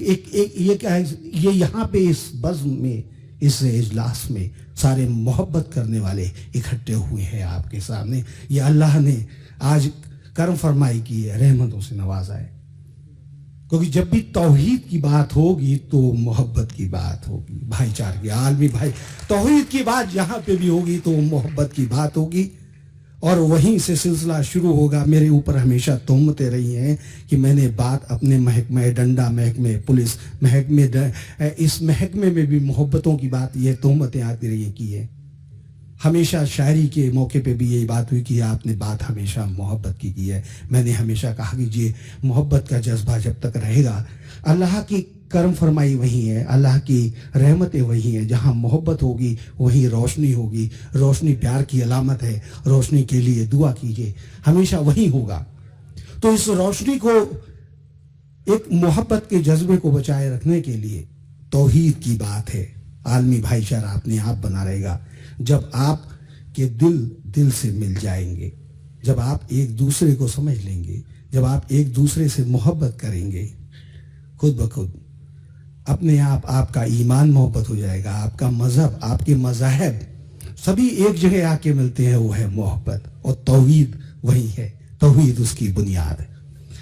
یہ کیا ہے، یہ یہاں پہ اس بزم میں، اس اجلاس میں سارے محبت کرنے والے اکٹھے ہوئے ہیں آپ کے سامنے. یہ اللہ نے آج کرم فرمائی کی ہے، رحمتوں سے نوازا ہے. کیونکہ جب بھی توحید کی بات ہوگی تو محبت کی بات ہوگی، بھائی چارے کی، عالمی بھائی. توحید کی بات یہاں پہ بھی ہوگی تو محبت کی بات ہوگی، اور وہیں سے سلسلہ شروع ہوگا. میرے اوپر ہمیشہ تہمتیں رہی ہیں کہ میں نے بات اپنے محکمہ ڈنڈا، محکمہ پولیس، اس محکمے میں بھی محبتوں کی بات، یہ تہمتیں آتی رہی کی ہے. ہمیشہ شاعری کے موقع پہ بھی یہی بات ہوئی کہ آپ نے بات ہمیشہ محبت کی ہے. میں نے ہمیشہ کہا کہ یہ محبت کا جذبہ جب تک رہے گا، اللہ کی کرم فرمائی وہی ہے، اللہ کی رحمتیں وہی ہیں. جہاں محبت ہوگی وہیں روشنی ہوگی. روشنی پیار کی علامت ہے، روشنی کے لیے دعا کیجیے، ہمیشہ وہی ہوگا. تو اس روشنی کو، ایک محبت کے جذبے کو بچائے رکھنے کے لیے توحید کی بات ہے. عالمی بھائی چارہ اپنے آپ بنا رہے گا جب آپ کے دل سے مل جائیں گے، جب آپ ایک دوسرے کو سمجھ لیں گے، جب آپ ایک دوسرے سے محبت کریں گے. خود بخود اپنے آپ کا ایمان محبت ہو جائے گا. آپ کا مذہب، آپ کے مذاہب سبھی ایک جگہ آ کے ملتے ہیں، وہ ہے محبت. اور توحید وہی ہے، توحید اس کی بنیاد ہے.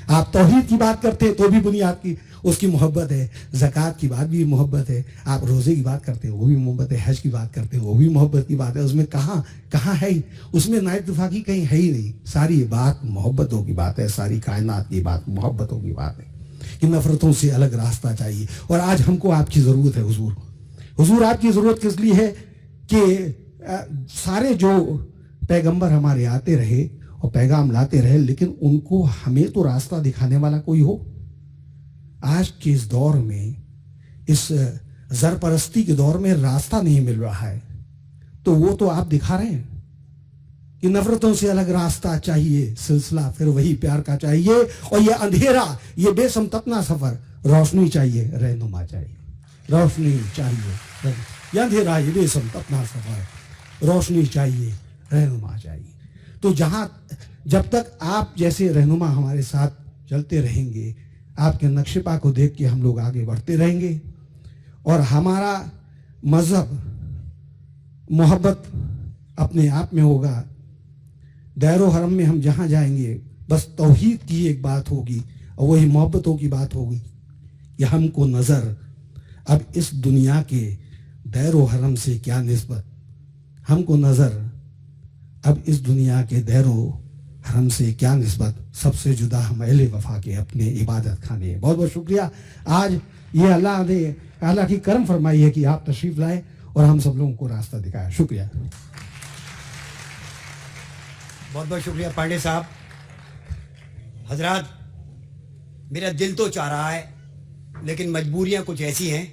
آپ توحید کی بات کرتے ہیں تو بھی بنیاد کی اس کی محبت ہے. زکوٰۃ کی بات بھی محبت ہے. آپ روزے کی بات کرتے ہیں وہ بھی محبت ہے. حج کی بات کرتے ہیں وہ بھی محبت کی بات ہے. اس میں کہاں ہے، اس میں نائب اتفاقی کہیں ہے ہی نہیں. ساری بات محبتوں کی بات ہے، ساری کائنات کی بات محبتوں کی بات ہے کہ نفرتوں سے الگ راستہ چاہیے. اور آج ہم کو آپ کی ضرورت ہے حضور. آپ کی ضرورت کس لیے ہے کہ سارے جو پیغمبر ہمارے آتے رہے اور پیغام لاتے رہے، لیکن ان کو ہمیں تو راستہ دکھانے والا کوئی ہو. آج کے اس دور میں، اس زرپرستی کے دور میں راستہ نہیں مل رہا ہے، تو وہ تو آپ دکھا رہے ہیں کہ نفرتوں سے الگ راستہ چاہیے. سلسلہ پھر وہی پیار کا چاہیے. اور یہ اندھیرا، یہ بے سمت اپنا سفر، روشنی چاہیے، رہنما چاہیے. روشنی چاہیے، یہ اندھیرا، یہ بے سمت اپنا سفر، روشنی چاہیے، رہنما چاہیے. تو جب تک آپ جیسے رہنما ہمارے ساتھ چلتے رہیں گے، آپ کے نقش پا کو دیکھ کے ہم لوگ آگے بڑھتے رہیں گے. اور ہمارا مذہب محبت اپنے آپ میں ہوگا. دائر و حرم میں ہم جہاں جائیں گے بس توحید کی ایک بات ہوگی اور وہی محبتوں کی بات ہوگی کہ ہم کو نظر اب اس دنیا کے دائر و حرم سے کیا نسبت، ہم کو نظر اب اس دنیا کے دائر و حرم سے کیا نسبت. سب سے جدا ہم اہل وفا کے اپنے عبادت خانے ہیں. بہت بہت شکریہ. آج یہ اللہ کی کرم فرمائی ہے کہ آپ تشریف لائے اور ہم سب لوگوں کو راستہ دکھایا. شکریہ. بہت بہت شکریہ پانڈے صاحب. حضرات، میرا دل تو چاہ رہا ہے لیکن مجبوریاں کچھ ایسی ہیں.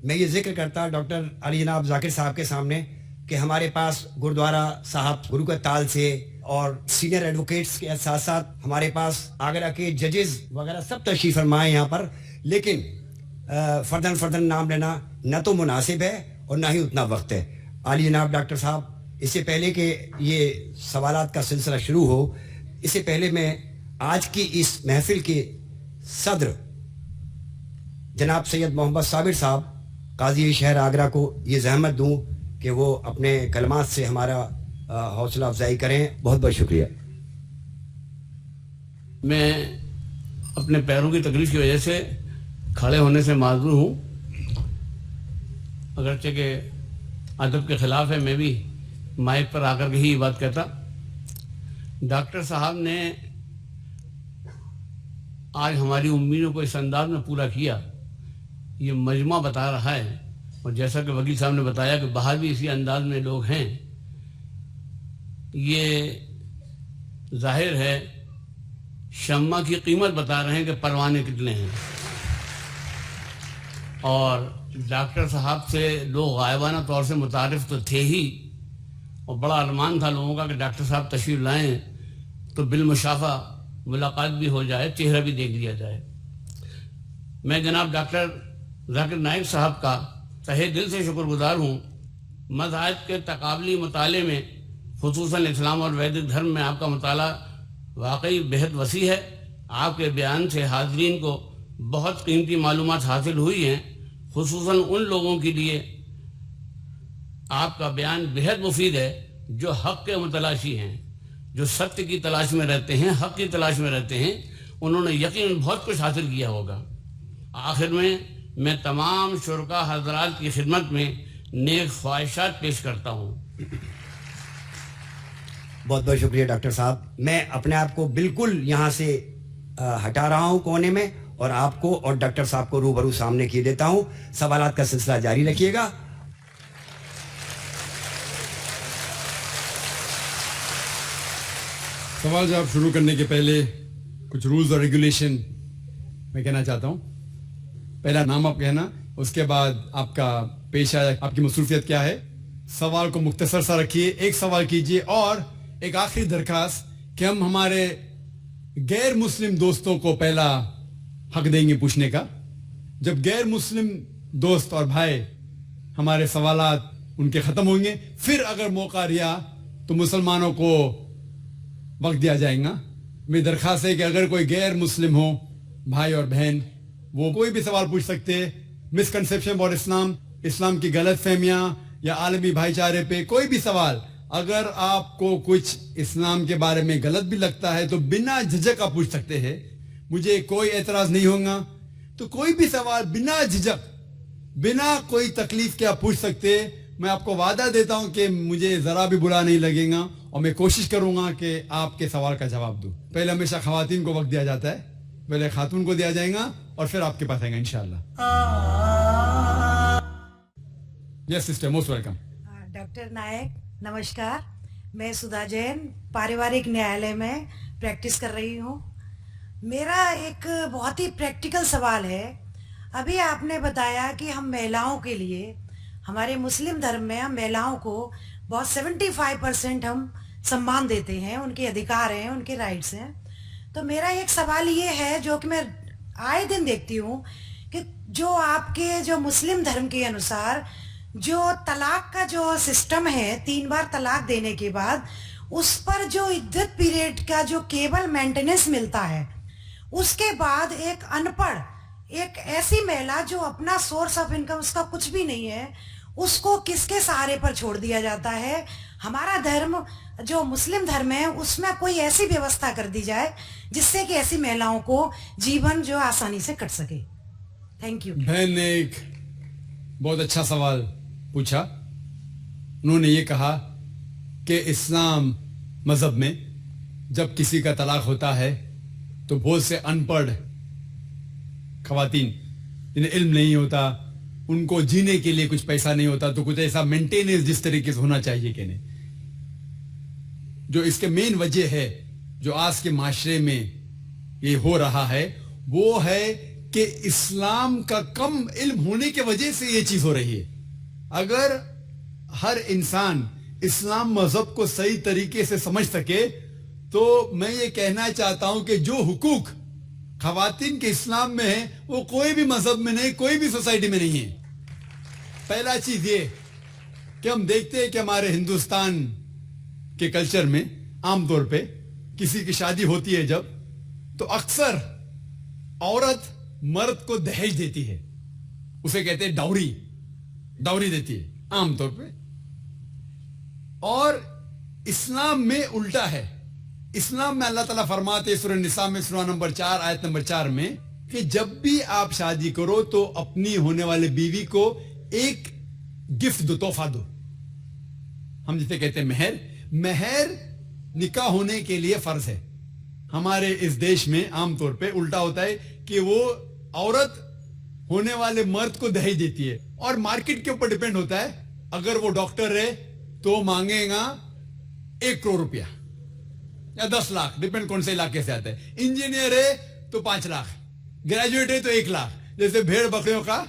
میں یہ ذکر کرتا ڈاکٹر علی جناب ذاکر صاحب کے سامنے کہ ہمارے پاس گردوارہ صاحب گرو کا تال سے اور سینئر ایڈوکیٹس کے ساتھ ساتھ ہمارے پاس آگرہ کے ججز وغیرہ سب تشریف فرمائے یہاں پر، لیکن فردن نام لینا نہ تو مناسب ہے اور نہ ہی اتنا وقت ہے. علی جناب ڈاکٹر صاحب، اس سے پہلے کہ یہ سوالات کا سلسلہ شروع ہو، اس سے پہلے میں آج کی اس محفل کے صدر جناب سید محمد صابر صاحب قاضی شہر آگرہ کو یہ زحمت دوں کہ وہ اپنے کلمات سے ہمارا حوصلہ افزائی کریں. بہت بہت شکریہ. میں اپنے پیروں کی تکلیف کی وجہ سے کھڑے ہونے سے معذور ہوں، اگرچہ کہ ادب کے خلاف ہے. میں بھی مائک پر آ کر کے ہی بات کہتا. ڈاکٹر صاحب نے آج ہماری امیدوں کو اس انداز میں پورا کیا. یہ مجمع بتا رہا ہے، اور جیسا کہ وکیل صاحب نے بتایا کہ باہر بھی اسی انداز میں لوگ ہیں. یہ ظاہر ہے شمع کی قیمت بتا رہے ہیں کہ پروانے کتنے ہیں. اور ڈاکٹر صاحب سے لوگ غائبانہ طور سے متعارف تو تھے ہی، اور بڑا ارمان تھا لوگوں کا کہ ڈاکٹر صاحب تشریف لائیں تو بالمشافہ ملاقات بھی ہو جائے، چہرہ بھی دیکھ لیا جائے. میں جناب ڈاکٹر ذاکر نائک صاحب کا تہہ دل سے شکر گزار ہوں. مذاہب کے تقابلی مطالعے میں خصوصاً اسلام اور ویدک دھرم میں آپ کا مطالعہ واقعی بہت وسیع ہے. آپ کے بیان سے حاضرین کو بہت قیمتی معلومات حاصل ہوئی ہیں، خصوصاً ان لوگوں کے لیے آپ کا بیان بہت مفید ہے جو حق کے متلاشی ہیں، جو ستیہ کی تلاش میں رہتے ہیں، حق کی تلاش میں رہتے ہیں. انہوں نے یقیناً بہت کچھ حاصل کیا ہوگا. آخر میں تمام شرکا حضرات کی خدمت میں نیک خواہشات پیش کرتا ہوں. بہت بہت شکریہ ڈاکٹر صاحب. میں اپنے آپ کو بالکل یہاں سے ہٹا رہا ہوں کونے میں، اور آپ کو اور ڈاکٹر صاحب کو روبرو سامنے کیے دیتا ہوں. سوالات کا سلسلہ جاری رکھیے گا. سوال جواب شروع کرنے کے پہلے کچھ رولز اور ریگولیشن میں کہنا چاہتا ہوں. پہلا نام آپ کہنا، اس کے بعد آپ کا پیشہ، آپ کی مصروفیت کیا ہے. سوال کو مختصر سا رکھیے، ایک سوال کیجیے. اور ایک آخری درخواست کہ ہم ہمارے غیر مسلم دوستوں کو پہلا حق دیں گے پوچھنے کا. جب غیر مسلم دوست اور بھائی ہمارے سوالات ان کے ختم ہوں گے، پھر اگر موقع رہا تو مسلمانوں کو وقت دیا جائے گا. میری درخواست ہے کہ اگر کوئی غیر مسلم ہو بھائی اور بہن، وہ کوئی بھی سوال پوچھ سکتے. مسکنسیپشن اور اسلام کی غلط فہمیاں یا عالمی بھائی چارے پہ کوئی بھی سوال، اگر آپ کو کچھ اسلام کے بارے میں غلط بھی لگتا ہے تو بنا جھجک آپ پوچھ سکتے ہیں. مجھے کوئی اعتراض نہیں ہوگا. تو کوئی بھی سوال بنا جھجک، بنا کوئی تکلیف کے آپ پوچھ سکتے. میں آپ کو وعدہ دیتا ہوں کہ مجھے ذرا بھی برا نہیں لگے گا، اور میں کوشش کروں گا کہ آپ کے سوال کا جواب دوں. پہلے ہمیشہ خواتین کو وقت دیا جاتا ہے، پہلے خاتون کو دیا جائے گا اور پھر آپ کے پاس آئے گا انشاءاللہ. Yes sister, most welcome. Doctor Naik نمشکار. میں سدھا جین پاریوارک نیالے میں پریکٹس کر رہی ہوں. میرا ایک بہت ہی پریکٹیکل سوال ہے. ابھی آپ نے بتایا کہ ہم مہیلاؤں کے لیے، ہمارے مسلم دھرم میں ہم مہیلاؤں کو بہت 75% ہم سمان دیتے ہیں، ان کے ادھیکار ہیں، ان کے رائٹس ہیں. تو میرا ایک سوال یہ ہے جو کہ میں آئے دن دیکھتی ہوں کہ جو آپ کے جو مسلم دھرم کے انوسار جو طلاق کا جو سسٹم ہے، 3 بار طلاق دینے کے بعد اس پر جو عدت پیریڈ کا جو کیبل مینٹیننس ملتا ہے، اس کے بعد ایک ان پڑھ، ایک ایسی مہیلا جو اپنا سورس آف انکم اس کا کچھ بھی نہیں ہے، اس کو کس کے سہارے پر چھوڑ دیا جاتا ہے. ہمارا دھرم جو مسلم دھرم ہے اس میں کوئی ایسی ویوستھا کر دی جائے جس سے کہ ایسی مہیلاؤں کو جیون جو آسانی سے کٹ سکے. Thank you. بہن نے ایک بہت اچھا سوال پوچھا. انہوں نے یہ کہا کہ اسلام مذہب میں جب کسی کا طلاق ہوتا ہے تو بہت سے ان پڑھ خواتین جنہیں علم نہیں ہوتا، ان کو جینے کے لیے کچھ پیسہ نہیں ہوتا، تو کچھ ایسا مینٹیننس جس طریقے سے ہونا چاہیے کہ نہیں. جو اس کے مین وجہ ہے جو آج کے معاشرے میں یہ ہو رہا ہے وہ ہے کہ اسلام کا کم علم ہونے کی وجہ سے یہ چیز ہو رہی ہے. اگر ہر انسان اسلام مذہب کو صحیح طریقے سے سمجھ سکے تو میں یہ کہنا چاہتا ہوں کہ جو حقوق خواتین کے اسلام میں ہیں وہ کوئی بھی مذہب میں نہیں، کوئی بھی سوسائٹی میں نہیں ہے. پہلا چیز یہ کہ ہم دیکھتے ہیں کہ ہمارے ہندوستان کے کلچر میں عام طور پہ کسی کی شادی ہوتی ہے جب، تو اکثر عورت مرد کو دہیج دیتی ہے، اسے کہتے ہیں ڈاوری دیتی ہے عام طور پہ. اور اسلام میں الٹا ہے. اسلام میں اللہ تعالیٰ فرماتے سورہ نساء میں سورہ نمبر 4 آیت نمبر 4 میں کہ جب بھی آپ شادی کرو تو اپنی ہونے والے بیوی کو ایک گفٹ دو، تحفہ دو. ہم جسے کہتے ہیں مہر نکاح ہونے کے لیے فرض ہے. ہمارے اس دیش میں عام طور پہ الٹا ہوتا ہے کہ وہ عورت ہونے والے مرد کو دہیج دیتی ہے، اور مارکیٹ کے اوپر ڈیپینڈ ہوتا ہے. اگر وہ ڈاکٹر ہے تو مانگے گا 1 کروڑ روپیہ یا 10 لاکھ، ڈیپینڈ کون سے علاقے سے آتا ہے. انجینئر ہے تو 5 لاکھ، گریجویٹ ہے تو 1 لاکھ، جیسے بھیڑ بکریوں کا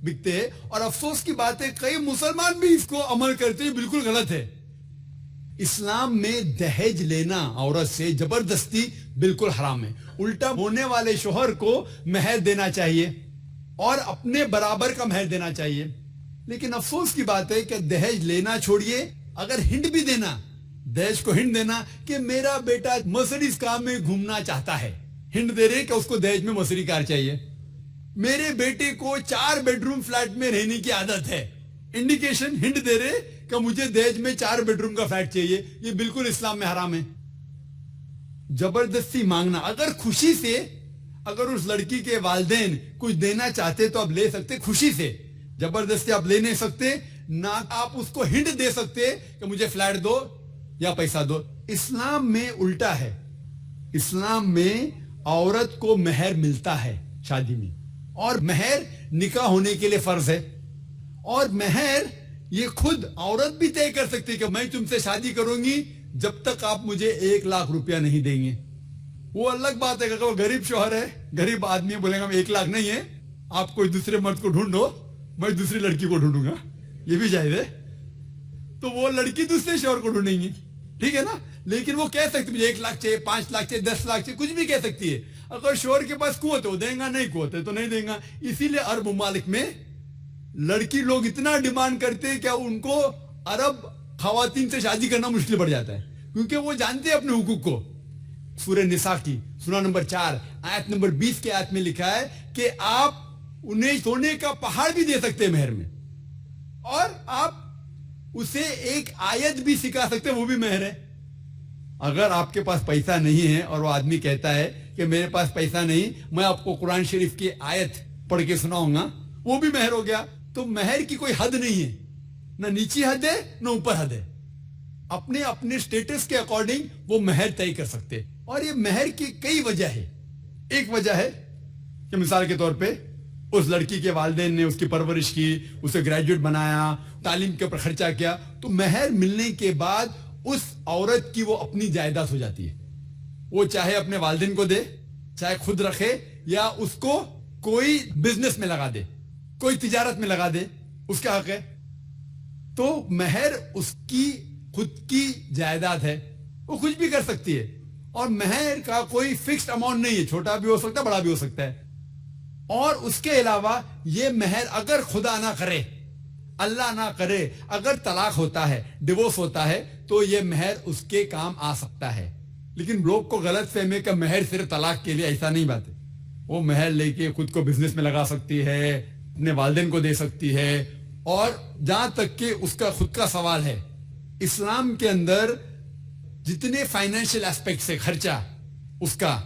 بکتے ہیں. اور افسوس کی بات ہے کئی مسلمان بھی اس کو عمل کرتے ہیں، بالکل غلط ہے. اسلام میں دہیج لینا عورت سے زبردستی بالکل حرام ہے. الٹا ہونے والے شوہر کو مہر دینا چاہیے اور اپنے برابر کا مہر دینا چاہیے. لیکن افسوس کی بات ہے کہ دہیج لینا چھوڑیے، اگر ہنٹ بھی دینا، دہیج کو ہنٹ دینا کہ میرا بیٹا مرسڈیز کار میں گھومنا چاہتا ہے، ہنٹ دے رہے کہ اس کو دہیج میں مرسڈیز کار چاہیے. میرے بیٹے کو 4 بیڈروم فلیٹ میں رہنے کی عادت ہے, انڈیکیشن ہنٹ دے رہے کہ مجھے دہیج میں 4 بیڈروم کا فلیٹ چاہیے. یہ بالکل اسلام میں حرام ہے. زبردستی مانگنا, اگر خوشی سے, اگر اس لڑکی کے والدین کچھ دینا چاہتے تو آپ لے سکتے خوشی سے, زبردستی آپ لے نہیں سکتے. نہ آپ اس کو ہنٹ دے سکتے کہ مجھے فلیٹ دو یا پیسہ دو. اسلام میں الٹا ہے. اسلام میں عورت کو مہر ملتا ہے شادی میں, اور مہر نکاح ہونے کے لیے فرض ہے. اور مہر یہ خود عورت بھی طے کر سکتی کہ میں تم سے شادی کروں گی جب تک آپ مجھے 1 لاکھ روپیہ نہیں دیں گے. وہ الگ بات ہے کہ وہ غریب شوہر ہے, غریب آدمی بولے گا 1 لاکھ نہیں ہے, آپ کوئی دوسرے مرد کو ڈھونڈو, میں دوسری لڑکی کو ڈھونڈوں گا, یہ بھی جائز ہے. تو وہ لڑکی دوسرے شوہر کو ڈھونڈیں گی, ٹھیک ہے نا. لیکن وہ کہہ سکتی مجھے 1 لاکھ چاہیے, 5 لاکھ چاہیے, 10 لاکھ چاہیے, کچھ بھی کہہ سکتی ہے. اگر شوہر کے پاس قوت ہے وہ دیں گا, نہیں قوت ہے تو نہیں دیں گا. اسی لیے عرب ممالک میں لڑکی لوگ اتنا ڈیمانڈ کرتے ہیں کہ ان کو عرب خواتین سے شادی کرنا مشکل پڑ جاتا ہے, کیونکہ وہ جانتے ہیں اپنے حقوق کو. سورہ نساء کی سورہ نمبر 4 آیت نمبر 20 کے آیت میں لکھا ہے کہ آپ انہیں سونے کا پہاڑ بھی دے سکتے ہیں مہر میں, اور آپ اسے ایک آیت بھی سکھا سکتے ہیں, وہ بھی مہر ہے. اگر آپ کے پاس پیسہ نہیں ہے اور وہ آدمی کہتا ہے کہ میرے پاس پیسہ نہیں, میں آپ کو قرآن شریف کی آیت پڑھ کے سناؤں گا, وہ بھی مہر ہو گیا. تو مہر کی کوئی حد نہیں ہے, نہ نیچی حد ہے نہ اوپر حد ہے. اپنے اپنے سٹیٹس کے اکارڈنگ وہ مہر طے کر سکتے. اور یہ مہر کی کئی وجہ ہے. ایک وجہ ہے کہ مثال کے طور پہ اس لڑکی کے والدین نے اس کی پرورش کی, اسے گریجویٹ بنایا, تعلیم کے اوپر خرچہ کیا, تو مہر ملنے کے بعد اس عورت کی وہ اپنی جائیداد ہو جاتی ہے. وہ چاہے اپنے والدین کو دے, چاہے خود رکھے, یا اس کو کوئی بزنس میں لگا دے, کوئی تجارت میں لگا دے, اس کا حق ہے. تو مہر اس کی خود کی جائیداد ہے, وہ کچھ بھی کر سکتی ہے. اور مہر کا کوئی فکسڈ اماؤنٹ نہیں ہے, چھوٹا بھی ہو سکتا ہے, بڑا بھی ہو سکتا ہے. اور اس کے علاوہ یہ مہر اگر خدا نہ کرے, اللہ نہ کرے, اگر طلاق ہوتا ہے, ڈیورس ہوتا ہے, تو یہ مہر اس کے کام آ سکتا ہے. لیکن لوگ کو غلط فہمی کہ مہر صرف طلاق کے لیے, ایسا نہیں بات ہے. وہ مہر لے کے خود کو بزنس میں لگا سکتی ہے, اپنے والدین کو دے سکتی ہے. اور جہاں تک کہ اس کا خود کا سوال ہے, اسلام کے اندر جتنے فائنینشیل ایسپیکٹ سے خرچہ اس کا,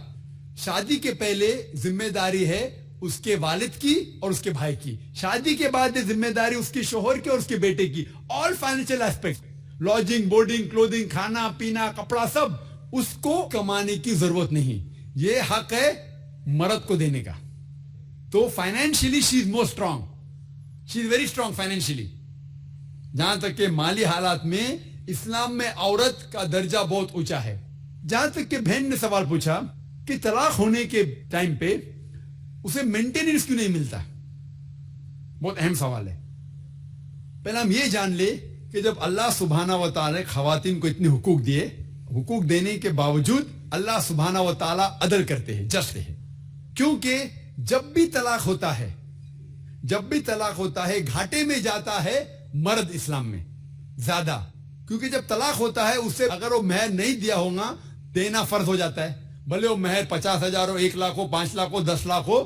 شادی کے پہلے ذمہ داری ہے اس کے والد کی اور اس کے بھائی کی, شادی کے بعد ذمہ داری اس کے شوہر کی اور اس کے بیٹے کی. All financial aspect, lodging, boarding, clothing, کھانا پینا, کپڑا, سب اس کو کمانے کی ضرورت نہیں. یہ حق ہے مرد کو دینے کا. تو financially she is more strong, she is very strong financially. جہاں تک کہ مالی حالات میں اسلام میں عورت کا درجہ بہت اونچا ہے. جہاں تک کہ بہن نے سوال پوچھا کہ طلاق ہونے کے ٹائم پہ اسے مینٹیننس کیوں نہیں ملتا, بہت اہم سوال ہے. پہلے ہم یہ جان لے کہ جب اللہ سبحانہ و تعالی خواتین کو اتنے حقوق دیے, حقوق دینے کے باوجود اللہ سبحانہ و تعالی عدل کرتے ہیں, جسٹ ہے. کیونکہ جب بھی طلاق ہوتا ہے, جب بھی طلاق ہوتا ہے, گھاٹے میں جاتا ہے مرد اسلام میں زیادہ. کیونکہ جب طلاق ہوتا ہے اسے اگر وہ مہر نہیں دیا ہوگا, دینا فرض ہو جاتا ہے. بھلے وہ مہر 50,000 ہو, 1 لاکھ ہو, 5 لاکھ ہو, 10 لاکھ ہو,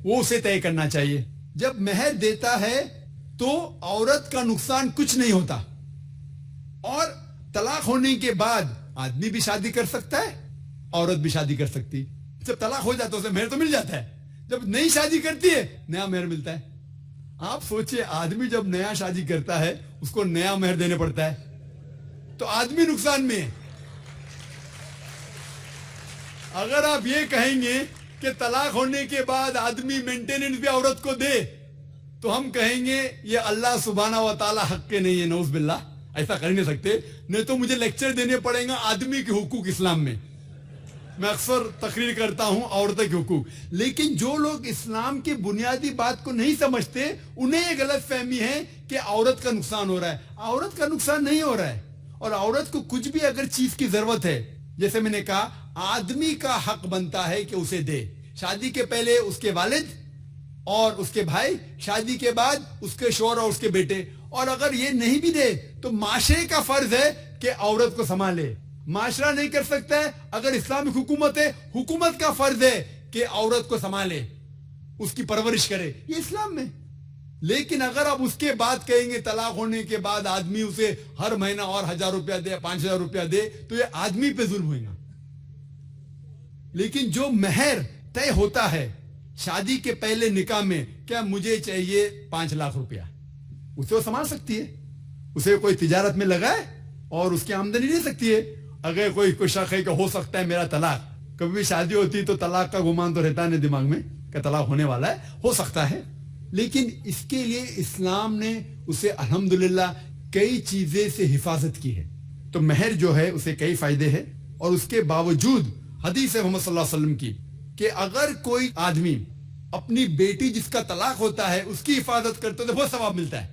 وہ اسے طے کرنا چاہیے. جب مہر دیتا ہے تو عورت کا نقصان کچھ نہیں ہوتا. اور طلاق ہونے کے بعد آدمی بھی شادی کر سکتا ہے, عورت بھی شادی کر سکتی. جب طلاق ہو جاتا ہے اسے مہر تو مل جاتا ہے, جب نئی شادی کرتی ہے نیا مہر ملتا ہے. آپ سوچئے, آدمی جب نیا شادی کرتا ہے اس کو نیا مہر دینے پڑتا ہے, تو آدمی نقصان میں ہے. اگر آپ یہ کہیں گے کہ طلاق ہونے کے بعد آدمی مینٹیننس بھی عورت کو دے, تو ہم کہیں گے یہ اللہ سبحانہ و تعالی حق کے نہیں ہے. نعوذ باللہ, ایسا کر نہیں سکتے. نہیں تو مجھے لیکچر دینے پڑیں گا آدمی کے حقوق اسلام میں. میں اکثر تقریر کرتا ہوں عورتوں کے حقوق. لیکن جو لوگ اسلام کی بنیادی بات کو نہیں سمجھتے, انہیں یہ غلط فہمی ہے کہ عورت کا نقصان ہو رہا ہے. عورت کا نقصان نہیں ہو رہا ہے. اور عورت کو کچھ بھی اگر چیز کی ضرورت ہے, جیسے میں نے کہا, آدمی کا حق بنتا ہے کہ اسے دے. شادی کے پہلے اس کے والد اور اس کے بھائی, شادی کے بعد اس کے شوہر اور اس کے بیٹے. اور اگر یہ نہیں بھی دے تو معاشرے کا فرض ہے کہ عورت کو سنبھالے. معاشرہ نہیں کر سکتا ہے. اگر اسلامک حکومت ہے, حکومت کا فرض ہے کہ عورت کو سنبھالے. اس کی پرورش کرے, یہ اسلام میں. لیکن اگر آپ اس کے بعد کہیں گے طلاق ہونے کے بعد آدمی اسے ہر مہینہ اور 1000 روپیہ دے, 5000 روپیہ دے, تو یہ آدمی پہ ظلم ہوئے گا. لیکن جو مہر طے ہوتا ہے شادی کے پہلے نکاح میں, کیا مجھے چاہیے 5 لاکھ روپیہ, اسے وہ سنبھال سکتی ہے, اسے کوئی تجارت میں لگائے اور اس کی آمدنی لے سکتی ہے. اگر کوئی شک ہے کہ ہو سکتا ہے میرا طلاق, کبھی بھی شادی ہوتی تو طلاق کا گمان تو رہتا نہیں دماغ میں کہ طلاق ہونے والا ہے, ہو سکتا ہے. لیکن اس کے لیے اسلام نے اسے الحمدللہ کئی چیزیں سے حفاظت کی ہے. تو مہر جو ہے اسے کئی فائدے ہیں, اور اس کے باوجود حدیث محمد صلی اللہ علیہ وسلم کی کہ اگر کوئی آدمی اپنی بیٹی جس کا طلاق ہوتا ہے اس کی حفاظت کرتے تو بہت ثواب ملتا ہے.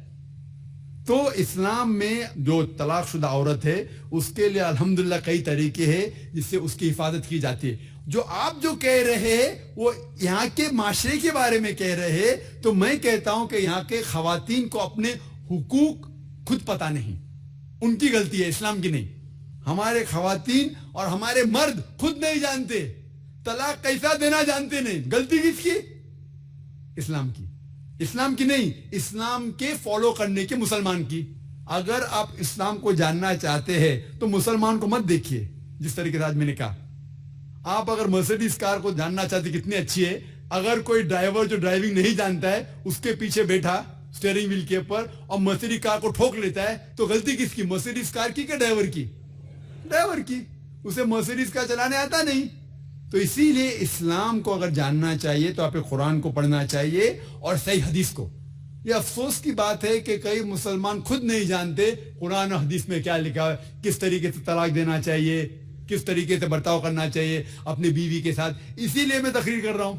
تو اسلام میں جو طلاق شدہ عورت ہے اس کے لیے الحمدللہ کئی طریقے ہیں جس سے اس کی حفاظت کی جاتی ہے. جو آپ جو کہہ رہے ہیں وہ یہاں کے معاشرے کے بارے میں کہہ رہے ہیں, تو میں کہتا ہوں کہ یہاں کے خواتین کو اپنے حقوق خود پتہ نہیں, ان کی غلطی ہے, اسلام کی نہیں. ہمارے خواتین اور ہمارے مرد خود نہیں جانتے, طلاق کیسا دینا جانتے نہیں. غلطی کس کی؟ اسلام کی, اسلام کی نہیں, اسلام کے فالو کرنے کے مسلمان کی. اگر آپ اسلام کو جاننا چاہتے ہیں تو مسلمان کو مت دیکھیے. جس طریقے سے آج میں نے کہا, آپ اگر مرسیڈیز کار کو جاننا چاہتے کتنی اچھی ہے, اگر کوئی ڈرائیور جو ڈرائیونگ نہیں جانتا ہے اس کے پیچھے بیٹھا سٹیئرنگ ویل کے اوپر اور مرسیڈیز کار کو ٹھوک لیتا ہے, تو غلطی کس کی؟ مرسیڈیز کار کی کہ ڈرائیور کی؟ ڈرائیور کی. اسے مرسیڈیز کار چلانے آتا نہیں. تو اسی لیے اسلام کو اگر جاننا چاہیے تو آپ قرآن کو پڑھنا چاہیے اور صحیح حدیث کو. یہ افسوس کی بات ہے کہ کئی مسلمان خود نہیں جانتے قرآن و حدیث میں کیا لکھا ہے, کس طریقے سے طلاق دینا چاہیے, کس طریقے سے برتاؤ کرنا چاہیے اپنی بیوی کے ساتھ. اسی لیے میں تقریر کر رہا ہوں,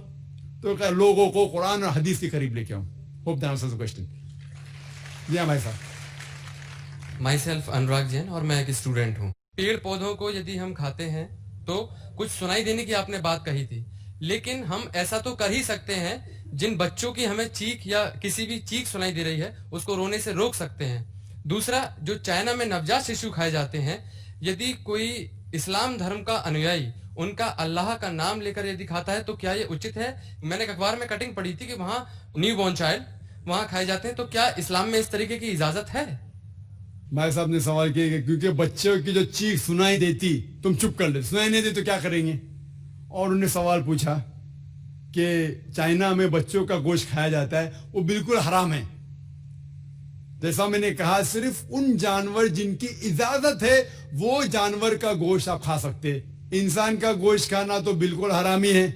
تو لوگوں کو قرآن اور حدیث کے قریب لے کے آؤں. Hope that answers the question. جی ہاں بھائی صاحب. مائی سیلف انوراگ جین, اور میں ایک اسٹوڈنٹ ہوں. پیڑ پودوں کو یدی ہم کھاتے ہیں تو کچھ سنائی دینے کی آپ نے بات کہی تھی, لیکن ہم ایسا تو کر ہی سکتے ہیں جن بچوں کی ہمیں چیخ یا کسی بھی چیخ سنائی دے رہی ہے اس کو رونے سے روک سکتے ہیں. دوسرا, جو چائنا میں نوجات ششو کھائے جاتے ہیں, یدی کوئی اسلام دھرم کا انویائی ان کا اللہ کا نام لے کر یدی کھاتا ہے تو کیا یہ اچت ہے؟ میں نے ایک اخبار میں کٹنگ پڑھی تھی کہ وہاں نیو بورن چائلڈ وہاں کھائے جاتے ہیں, تو کیا اسلام میں اس طریقے کی اجازت ہے؟ بھائی صاحب نے سوال کیا کہ کیونکہ بچوں کی جو چیخ سنائی دیتی تم چپ کر لے, سنائی نہیں دی تو کیا کریں گے. اور انہوں نے سوال پوچھا کہ چائنا میں بچوں کا گوشت کھایا جاتا ہے, وہ بالکل حرام ہے. جیسا میں نے کہا, صرف ان جانور جن کی اجازت ہے وہ جانور کا گوشت آپ کھا سکتے, انسان کا گوشت کھانا تو بالکل حرامی ہے.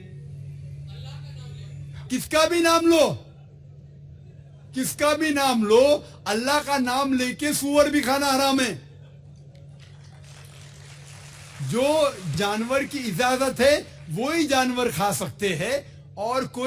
کس کا بھی نام لو, کس کا بھی نام لو, اللہ کا نام لے کے سور بھی کھانا حرام ہے. جو جانور کی اجازت ہے وہی جانور کھا سکتے ہیں, اور کوئی